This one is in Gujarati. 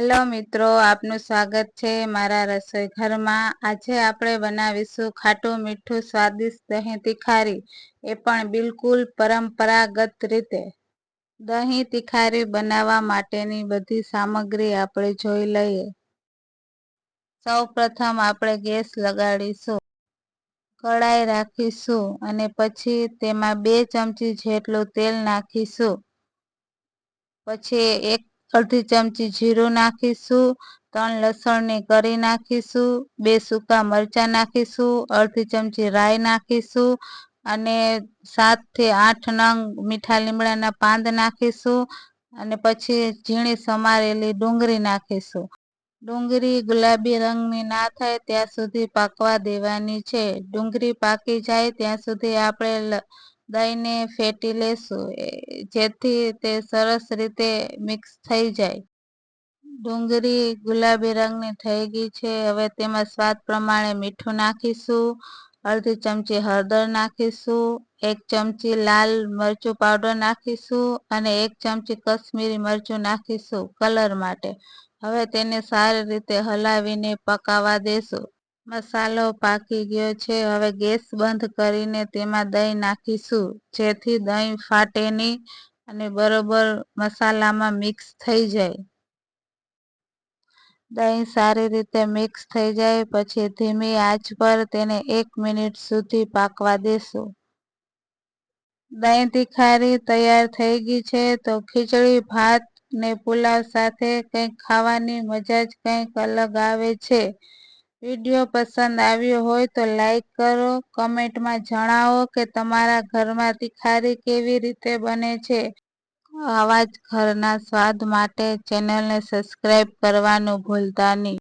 હેલો મિત્રો, આપનું સ્વાગત છે મારા રસોઈ ઘરમાં। આજે આપણે બનાવીશું ખાટું મીઠું સ્વાદિષ્ટ દહીં તિખારી, એ પણ બિલકુલ પરંપરાગત રીતે। દહીં તિખારી બનાવવા માટેની બધી સામગ્રી આપણે જોઈ લઈએ। સૌ પ્રથમ આપણે ગેસ લગાડીશું, કડાઈ રાખીશું અને પછી તેમાં 2 ચમચી જેટલું તેલ નાખીશું। પછી અડધી ચમચી જીરું નાખીશું, 3 લસણની કળી નાખીશું, 2 સૂકા મરચાં નાખીશું, અડધી ચમચી રાઈ નાખીશું અને 7 થી 8 નંગ મીઠા લીમડાના પાન નાખીશું અને પછી ઝીણી સમારેલી ડુંગળી નાખીશું। ડુંગળી ગુલાબી રંગની ના થાય ત્યાં સુધી પાકવા દેવાની છે। ડુંગળી પાકી જાય ત્યાં સુધી આપણે દહીંને ફેટી લેશું, જેથી તે સરસ રીતે મિક્સ થઈ જાય। ડુંગળી ગુલાબી રંગની થઈ ગઈ છે। હવે તેમાં સ્વાદ પ્રમાણે મીઠું નાખીશું, અડધી ચમચી હળદર નાખીશું, 1 ચમચી લાલ મરચું પાવડર નાખીશું અને 1 ચમચી કશ્મીરી મરચું નાખીશું કલર માટે। હવે તેને સારી રીતે હલાવીને પકાવવા દેશું। મસાલો પાકી ગયો છે। હવે ગેસ બંધ કરીને તેમાં દહીં નાખીશું, જેથી દહીં ફાટે નહીં અને બરોબર મસાલામાં મિક્સ થઈ જાય। દહીં સારી રીતે મિક્સ થઈ જાય પછી ધીમી આંચ પર તેને 1 મિનિટ સુધી પાકવા દેશું। દહીં તિખારી તૈયાર થઈ ગઈ છે। તો ખીચડી, ભાત ને પુલાવ સાથે કંઈક ખાવાની મજા જ કંઈક અલગ આવે છે। વિડીયો પસંદ આવ્યો હોય તો લાઈક કરો, કમેન્ટમાં જણાવો કે તમારા ઘરમાં તિખારી કેવી રીતે બને છે। આવા જ ઘરના સ્વાદ માટે ચેનલને સબસ્ક્રાઈબ કરવાનું ભૂલતા નહીં।